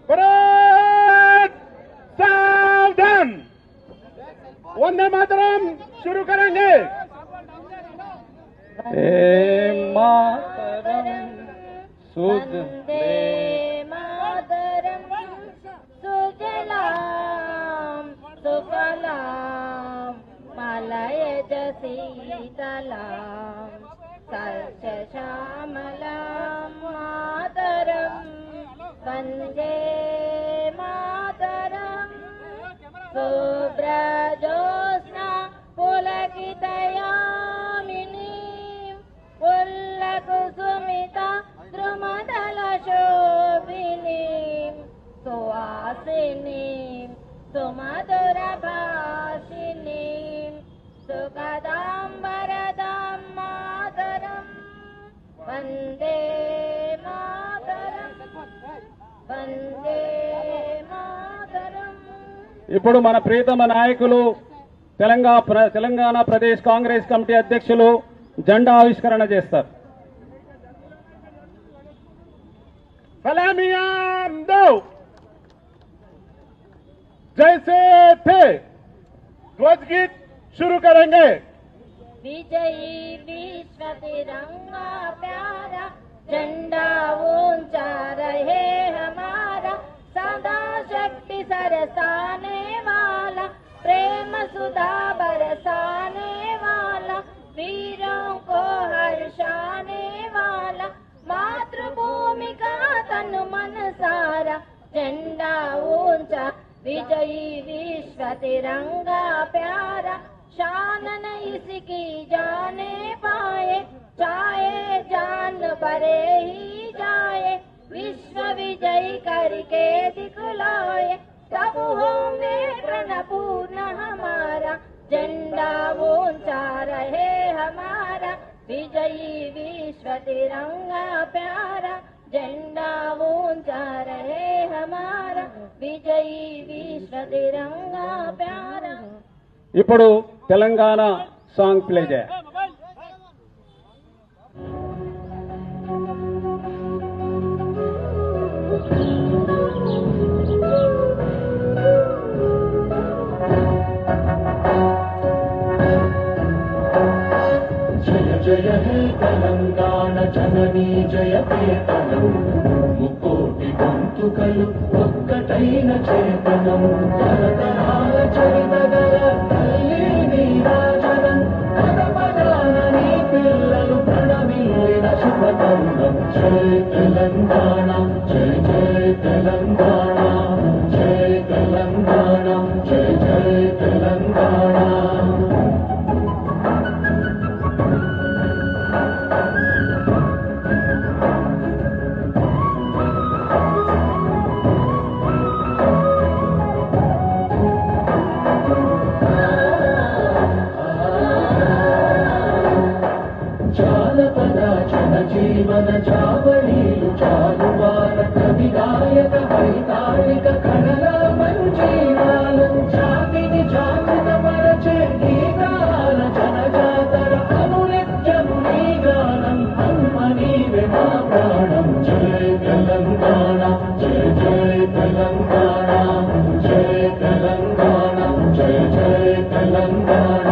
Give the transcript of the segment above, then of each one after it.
भारत सावधान। वंदे मातरम शुरू करेंगे। मातरम वंदे मातरम सुजलाम सुफलाम मलयज शीतलाम सस्य श्यामलाम मातरम वंदे मातरम शुभ्रजोत्स्ना पुलकितयामिनी पुल्लकुसुमिता द्रुमदलशोभिनी सुवासिनी सुमधुरभाषिनी सुखदां वरदां मातरं वन्दे मातरं वन्दे मातरं। ఇప్పుడు మన ప్రియతమ నాయకులు తెలంగాణ ప్రదేశ్ కాంగ్రెస్ కమిటీ అధ్యక్షులు జెండా ఆవిష్కరణ చేస్తారు। सलामियां दो जैसे थे ध्वज गीत शुरू करेंगे। विजयी विश्व तिरंगा प्यारा झंडा ऊंचा रहे हमारा सदा शक्ति सरसाने वाला प्रेम सुधा बरसाने वाला वीरों को हर्षाने वाला मातृभूमि का तन मन सारा झंडा ऊंचा विजयी विश्व तिरंगा प्यारा शान न इसकी जाने पाए चाहे जान परे ही जाए विश्व विजयी करके दिखलाए तब होंगे प्रणपूर्ण हमारा झंडा ऊंचा रहे हमारा विजयी विश्व तिरंगा प्यारा झंडा ऊंचा रहे हमारा विजयी विश्व तिरंगा प्यारा। ఇప్పుడు తెలంగాణ సాంగ్ ప్లే చేయాలి। जय हे तेलंगाना जननी जय केतనం ముకోటి గొంతుకలు ఒక్కటైన చేతనం తరతరాల చరితగల తల్లి నీరాజనం పదపదాన నీ పిల్లలు ప్రణమిల్లిన శుభతరుణం జయ తెలంగాణ జయ జయ తెలంగాణ జయ తెలంగాణ జయ జయ తెలంగాణ। జీవన చావళీలు చాలువాల కవి గాయక వైతాళిక కళల మంజీవాలు జాతిని జాగృత పరచే గీతాల జనజాతర అనునిత్యము నీ గానం అమ్మ నీవే మా ప్రాణం జయ తెలంగాణ జయ జయ తెలంగాణ జయ తెలంగాణ జయ జయ తెలంగాణ।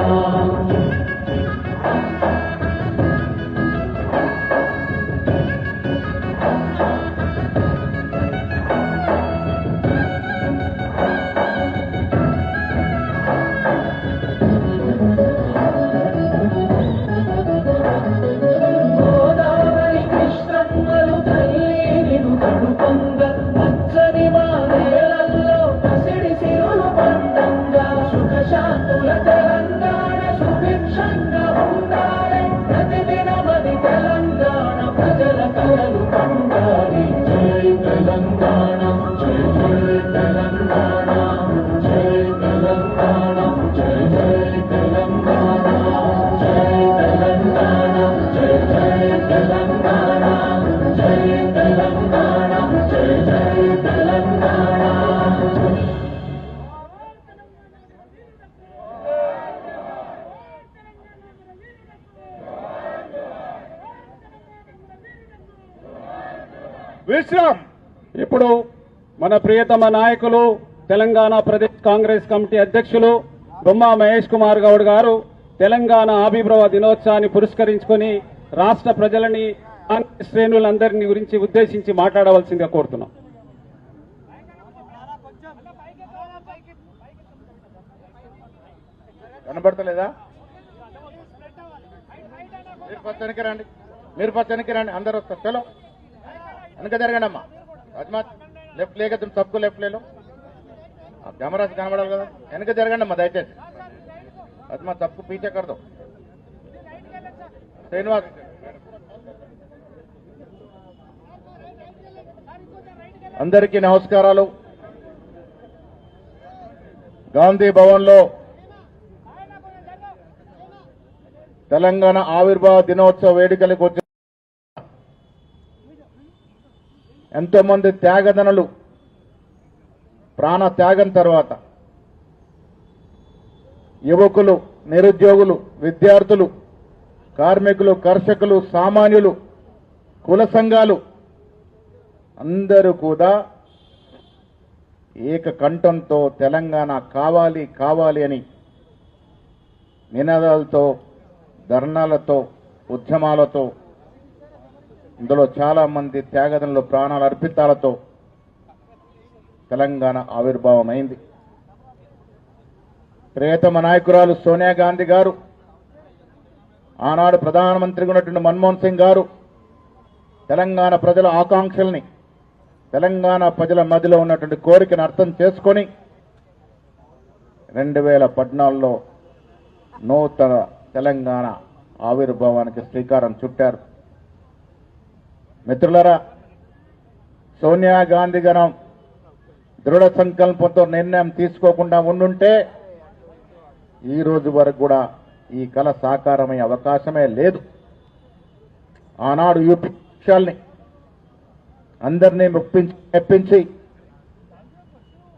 విశ్రామ్ ఇప్పుడు మన ప్రియతమ నాయకులు తెలంగాణ ప్రదేశ్ కాంగ్రెస్ కమిటీ అధ్యక్షులు బొమ్మ మహేష్ కుమార్ గౌడ్ గారు తెలంగాణ ఆవిర్భావ దినోత్సవాన్ని పురస్కరించుకొని రాష్ట్ర ప్రజలని కాంగ్రెస్ శ్రేణులందరినీ గురించి ఉద్దేశించి మాట్లాడవలసిందిగా కోరుతున్నాం. కనబడతలేదా? మీరు పచ్చనికి రండి, అందరూ వస్తారు. చలో వెనక జరగండి అమ్మా. అజ్మాత్ లెఫ్ట్ లేక तुम सबको లెఫ్ట్ లేలో, కెమెరా కనబడాలి కదా. వెనక జరగండి అమ్మా దయచేసి. అజ్మాత్ सबको पीछे कर दो. శ్రీనివాస్ అందరికీ నమస్కారాలు. గాంధీ భవన్లో తెలంగాణ ఆవిర్భావ దినోత్సవ వేడుకలకు వచ్చి ఎంతో మంది త్యాగదనులు ప్రాణ త్యాగం తర్వాత యువకులు, నిరుద్యోగులు, విద్యార్థులు, కార్మికులు, కర్షకులు, సామాన్యులు, కుల సంఘాలు అందరూ కూడా ఏకకంఠంతో తెలంగాణ కావాలి కావాలి అని నినాదాలతో, ధర్నాలతో, ఉద్యమాలతో, ఇందులో చాలా మంది త్యాగదనులు ప్రాణాల అర్పితాలతో తెలంగాణ ఆవిర్భావం అయింది. ప్రియతమ నాయకురాలు సోనియా గాంధీ గారు, ఆనాడు ప్రధానమంత్రిగా ఉన్నటువంటి మన్మోహన్ సింగ్ గారు తెలంగాణ ప్రజల ఆకాంక్షల్ని, తెలంగాణ ప్రజల మధ్యలో ఉన్నటువంటి కోరికను అర్థం చేసుకొని 2014లో నూతన తెలంగాణ ఆవిర్భావానికి శ్రీకారం చుట్టారు. మిత్రులారా, సోనియా గాంధీ గారు దృఢ సంకల్పంతో నిర్ణయం తీసుకోకుండా ఉండుంటే ఈ రోజు వరకు కూడా ఈ కళ సాకారమయ్యే అవకాశమే లేదు. ఆనాడు యూపీ పక్షాల్ని అందరినీ మెప్పించి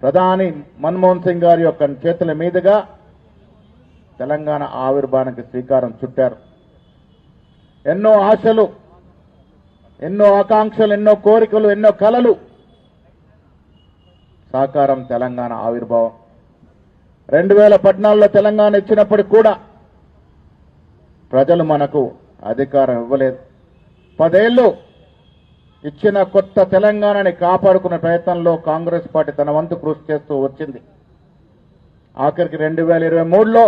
ప్రధాని మన్మోహన్ సింగ్ గారి యొక్క చేతుల మీదుగా తెలంగాణ ఆవిర్భావానికి శ్రీకారం చుట్టారు. ఎన్నో ఆశలు, ఎన్నో ఆకాంక్షలు, ఎన్నో కోరికలు, ఎన్నో కలలు సాకారం తెలంగాణ ఆవిర్భావం. 2014లో తెలంగాణ ఇచ్చినప్పటికి కూడా ప్రజలు మనకు అధికారం ఇవ్వలేదు. 10 ఏళ్లు ఇచ్చిన కొత్త తెలంగాణని కాపాడుకునే ప్రయత్నంలో కాంగ్రెస్ పార్టీ తన వంతు కృషి చేస్తూ వచ్చింది. ఆఖరికి 2023లో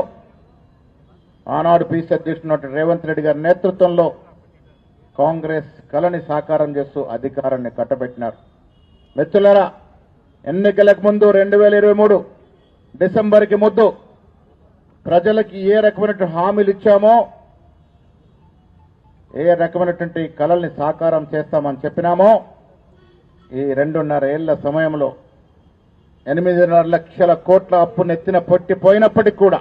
ఆనాడు పీసీ అధ్యక్షుడు రేవంత్ రెడ్డి గారి నేతృత్వంలో కాంగ్రెస్ కళని సాకారం చేస్తూ అధికారాన్ని కట్టబెట్టినారు. మిత్రులారా, ఎన్నికలకు ముందు 2023 డిసెంబర్కి ముందు ప్రజలకి ఏ రకమైనటువంటి హామీలు ఇచ్చామో, ఏ రకమైనటువంటి కళల్ని సాకారం చేస్తామని చెప్పినామో, ఈ 2.5 ఏళ్ల సమయంలో 8.5 లక్షల కోట్ల అప్పు నెత్తిన పొట్టిపోయినప్పటికీ కూడా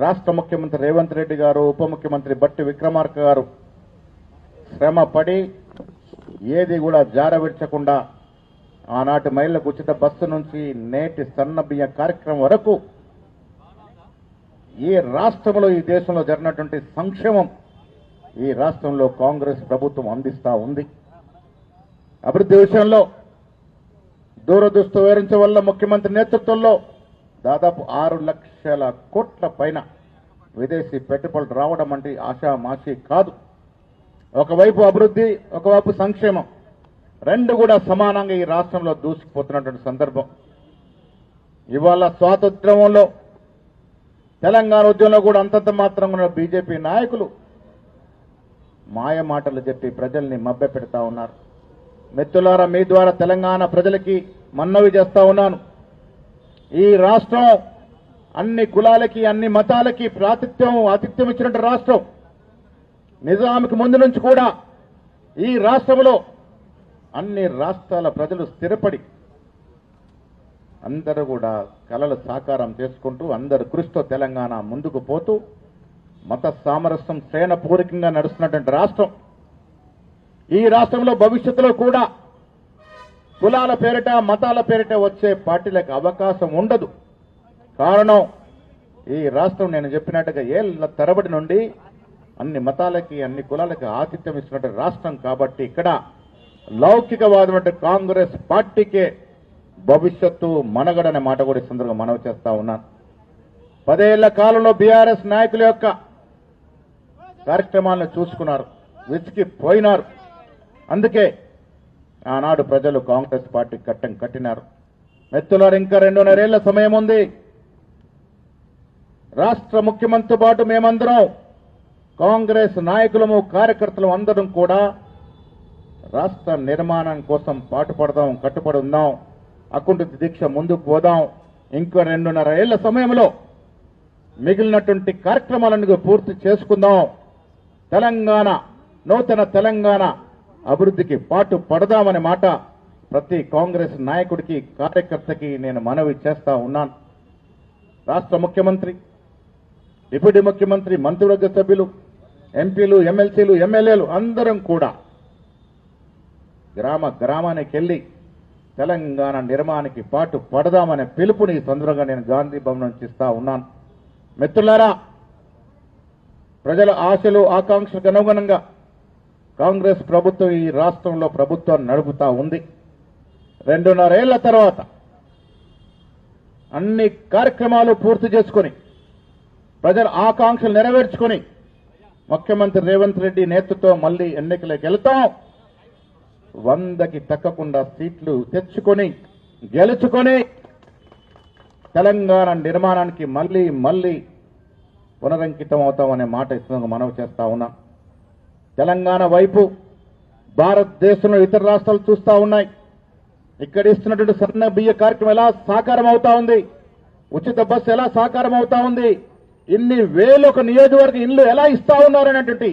రాష్ట్ర ముఖ్యమంత్రి రేవంత్ రెడ్డి గారు, ఉప ముఖ్యమంత్రి బట్టి విక్రమార్క గారు శ్రమ పడి ఏది కూడా జారవిడ్చకుండా ఆనాటి మహిళలకు ఉచిత బస్సు నుంచి నేటి సన్న బియ్య కార్యక్రమం వరకు ఏ రాష్ట్రంలో, ఈ దేశంలో జరిగినటువంటి సంక్షేమం ఈ రాష్ట్రంలో కాంగ్రెస్ ప్రభుత్వం అందిస్తా ఉంది. అభివృద్ధి విషయంలో దూరదృష్టి వివరించడం వల్ల ముఖ్యమంత్రి నేతృత్వంలో దాదాపు 6 లక్షల కోట్ల పైన విదేశీ పెట్టుబడులు రావడం అంటే ఆషామాషి కాదు. ఒకవైపు అభివృద్ధి, ఒకవైపు సంక్షేమం, రెండు కూడా సమానంగా ఈ రాష్ట్రంలో దూసుకుపోతున్నటువంటి సందర్భం. ఇవాళ స్వాతంత్ర్యంలో తెలంగాణ ఉద్యమంలో కూడా అంతంత మాత్రంగా ఉన్న బీజేపీ నాయకులు మాయ మాటలు చెప్పి ప్రజల్ని మభ్యపెడతా ఉన్నారు. మిత్రులారా, మీ ద్వారా తెలంగాణ ప్రజలకి మన్నవి చేస్తా ఉన్నాను. ఈ రాష్ట్రం అన్ని కులాలకి, అన్ని మతాలకి ఆతిథ్యం ఇచ్చినట్టు రాష్ట్రం. నిజాంకి ముందు నుంచి కూడా ఈ రాష్ట్రంలో అన్ని రాష్ట్రాల ప్రజలు స్థిరపడి అందరూ కూడా కలలు సాకారం చేసుకుంటూ అందరు కృషితో తెలంగాణ ముందుకు పోతూ మత సామరస్యం శ్రేణపూరికంగా నడుస్తున్నటువంటి రాష్ట్రం. ఈ రాష్ట్రంలో భవిష్యత్తులో కూడా కులాల పేరిట, మతాల పేరిట వచ్చే పార్టీలకు అవకాశం ఉండదు. కారణం, ఈ రాష్ట్రం నేను చెప్పినట్టుగా ఏళ్ల తరబడి నుండి అన్ని మతాలకి, అన్ని కులాలకి ఆతిథ్యం ఇస్తున్నటువంటి రాష్ట్రం కాబట్టి ఇక్కడ లౌకికవాదం అంటే కాంగ్రెస్ పార్టీకే భవిష్యత్తు మనగడనే మాట కూడా ఈ సందర్భంగా మనవి చేస్తా ఉన్నాను. 10 ఏళ్ల కాలంలో బీఆర్ఎస్ నాయకుల యొక్క కార్యక్రమాలను చూసుకున్నారు, విసిగిపోయినారు. అందుకే ఆనాడు ప్రజలు కాంగ్రెస్ పార్టీ కట్టం కట్టినారు. మెత్తులారు ఇంకా 2.5 ఏళ్ల సమయం ఉంది. రాష్ట్ర ముఖ్యమంత్రితో పాటు మేమందరం కాంగ్రెస్ నాయకులము కార్యకర్తలు అందరం కూడా రాష్ట్ర నిర్మాణం కోసం పాటుపడదాం, కట్టుబడి ఉందాం, అకుంఠ దీక్ష ముందుకు పోదాం. ఇంకో 2.5 ఏళ్ల సమయంలో మిగిలినటువంటి కార్యక్రమాలను పూర్తి చేసుకుందాం. తెలంగాణ, నూతన తెలంగాణ అభివృద్ధికి పాటు పడదామనే మాట ప్రతి కాంగ్రెస్ నాయకుడికి కార్యకర్తకి నేను మనవి చేస్తా ఉన్నాను. రాష్ట్ర ముఖ్యమంత్రి, డిప్యూటీ ముఖ్యమంత్రి, మంత్రివర్గ సభ్యులు, ఎంపీలు, ఎమ్మెల్సీలు, ఎమ్మెల్యేలు అందరం కూడా గ్రామ గ్రామానికి వెళ్లి తెలంగాణ నిర్మాణానికి పాటు పడదామనే పిలుపుని ఈ సందర్భంగా నేను గాంధీ భవన్ నుంచి ఇస్తా ఉన్నాను. మిత్రులారా, ప్రజల ఆశలు ఆకాంక్షలకు అనుగుణంగా కాంగ్రెస్ ప్రభుత్వం ఈ రాష్ట్రంలో ప్రభుత్వాన్ని నడుపుతా ఉంది. 2.5 ఏళ్ల తర్వాత అన్ని కార్యక్రమాలు పూర్తి చేసుకుని ప్రజల ఆకాంక్షలు నెరవేర్చుకుని ముఖ్యమంత్రి రేవంత్ రెడ్డి నేతృత్వం మళ్లీ ఎన్నికలకు వెళ్తాం. 100కి తగ్గకుండా సీట్లు తెచ్చుకొని గెలుచుకొని తెలంగాణ నిర్మాణానికి మళ్లీ పునరంకితం అవుతామనే మాట ఇస్తున్న మనవి చేస్తా ఉన్నాం. తెలంగాణ వైపు భారతదేశంలో ఇతర రాష్ట్రాలు చూస్తా ఉన్నాయి. ఇక్కడ ఇస్తున్నటువంటి సన్న బియ్య కార్యక్రమం ఎలా సాకారం అవుతా ఉంది, ఉచిత బస్సు ఎలా సాకారం అవుతా ఉంది, ఇన్ని వేలు ఒక నియోజకవర్గ ఇల్లు ఎలా ఇస్తా ఉన్నారనేటువంటి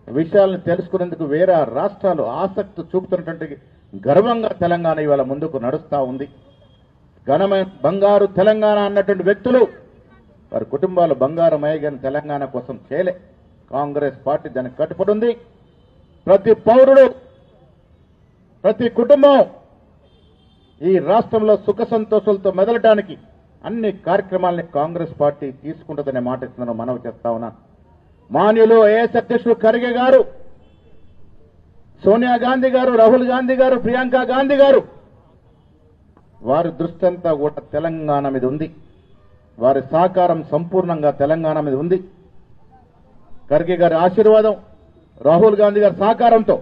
విషయాలను తెలుసుకునేందుకు వేరే రాష్ట్రాలు ఆసక్తి చూపుతున్నటువంటి గర్వంగా తెలంగాణ ఇవాళ ముందుకు నడుస్తా ఉంది. ఘనమైన బంగారు తెలంగాణ అన్నటువంటి వ్యక్తులు వారి కుటుంబాలు బంగారమయ్యగాని తెలంగాణ కోసం చేయలే. కాంగ్రెస్ పార్టీ దానికి కట్టుబడి ఉంది. ప్రతి పౌరుడు, ప్రతి కుటుంబం ఈ రాష్ట్రంలో సుఖ సంతోషాలతో మెదలడానికి అన్ని కార్యక్రమాలని కాంగ్రెస్ పార్టీ తీసుకుంటుందనే మాట ఇస్తున్నాను, మనవి చేస్తా ఉన్నాను. మాన్యులు ఏఎస్ అధ్యక్షుడు ఖర్గే గారు, సోనియా గాంధీ గారు, రాహుల్ గాంధీ గారు, ప్రియాంక గాంధీ గారు, వారి దృష్టి అంతా కూడా తెలంగాణ మీద ఉంది. వారి సహకారం సంపూర్ణంగా తెలంగాణ మీద ఉంది. ఖర్గే గారి ఆశీర్వాదం, రాహుల్ గాంధీ గారి సహకారంతో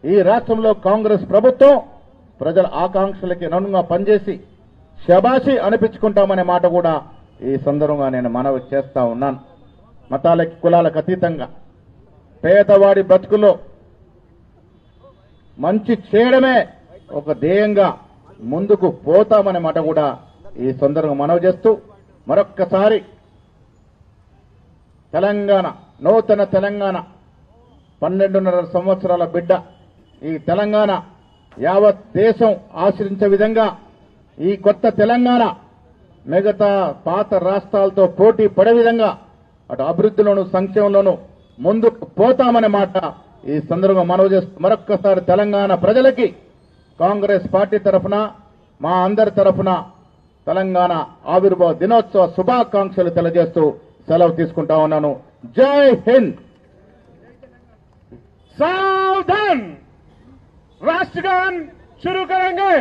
ఈ రాష్ట్రంలో కాంగ్రెస్ ప్రభుత్వం ప్రజల ఆకాంక్షలకి అనుగుణంగా పనిచేసి శబాషి అనిపించుకుంటామనే మాట కూడా ఈ సందర్భంగా నేను మనవి చేస్తా ఉన్నాను. మతాలకి కులాలకు అతీతంగా పేదవాడి బ్రతుకుల్లో మంచి చేయడమే ఒక ధ్యేయంగా ముందుకు పోతామనే మాట కూడా ఈ సందర్భంగా మనవి చేస్తూ మరొక్కసారి తెలంగాణ, నూతన తెలంగాణ, 12.5 సంవత్సరాల బిడ్డ ఈ తెలంగాణ యావత్ దేశం ఆశ్రయించే విధంగా ఈ కొత్త తెలంగాణ మిగతా పాత రాష్ట్రాలతో పోటీ పడే విధంగా అటు అభివృద్ధిలోను సంక్షేమంలోనూ ముందుకు పోతామనే మాట ఈ సందర్భంగా మనవి చేస్తూ మరొక్కసారి తెలంగాణ ప్రజలకి కాంగ్రెస్ పార్టీ తరఫున, మా అందరి తరఫున తెలంగాణ ఆవిర్భావ దినోత్సవ శుభాకాంక్షలు తెలియజేస్తూ సెలవు తీసుకుంటా ఉన్నాను. జై హింద్. सावधान, राष्ट्रगान शुरू करेंगे.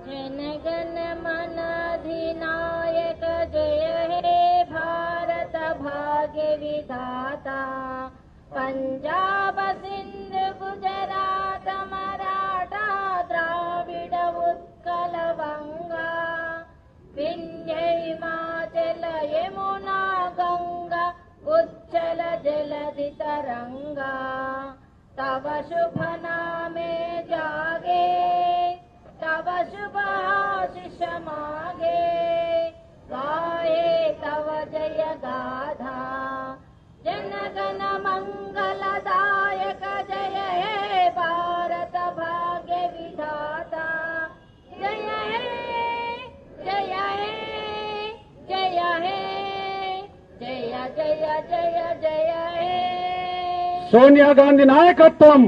जनगण मन अधिनायक जय हे भारत भाग्य विधाता, पंजाब सिंध गुजरात मराठा द्राविड उत्कल वंगा, विंध्य हिमाचल यमुना गंगा उच्चल जलधि तरंगा, तव शुभ नामे जागे, तव शुभ आशीष मागे, गाये तव जय गाथा, जनगण मंगलदायक जय हे भारत भाग्य विधाता, जय हे जय हे जय हे जय जय जय जय हे. సోనియా గాంధీ నాయకత్వం,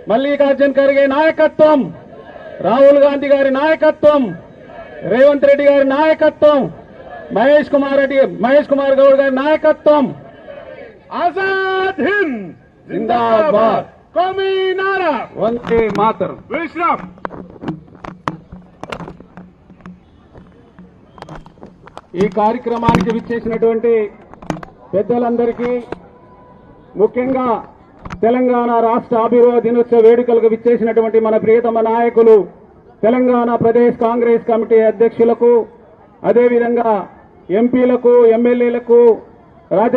మల్లికార్జున్ ఖర్గే నాయకత్వం, రాహుల్ గాంధీ గారి నాయకత్వం, రేవంత్ రెడ్డి గారి నాయకత్వం, మహేష్ కుమార్ గౌడ్ గారి నాయకత్వం. ఆజాద్ హింద్ జిందాబాద్. कौमी नारा వందే మాతరం. विश्राम। ఈ కార్యక్రమానికి విచ్చేసినటువంటి పెద్దలందరికీ, ముఖ్యంగా తెలంగాణ రాష్ట్ర ఆవిర్భావ దినోత్సవ వేడుకలకు విచ్చేసినటువంటి మన ప్రియతమ నాయకులు, తెలంగాణ ప్రదేశ్ కాంగ్రెస్ కమిటీ అధ్యక్షులకు, అదేవిధంగా ఎంపీలకు, ఎమ్మెల్యేలకు, రాజ్య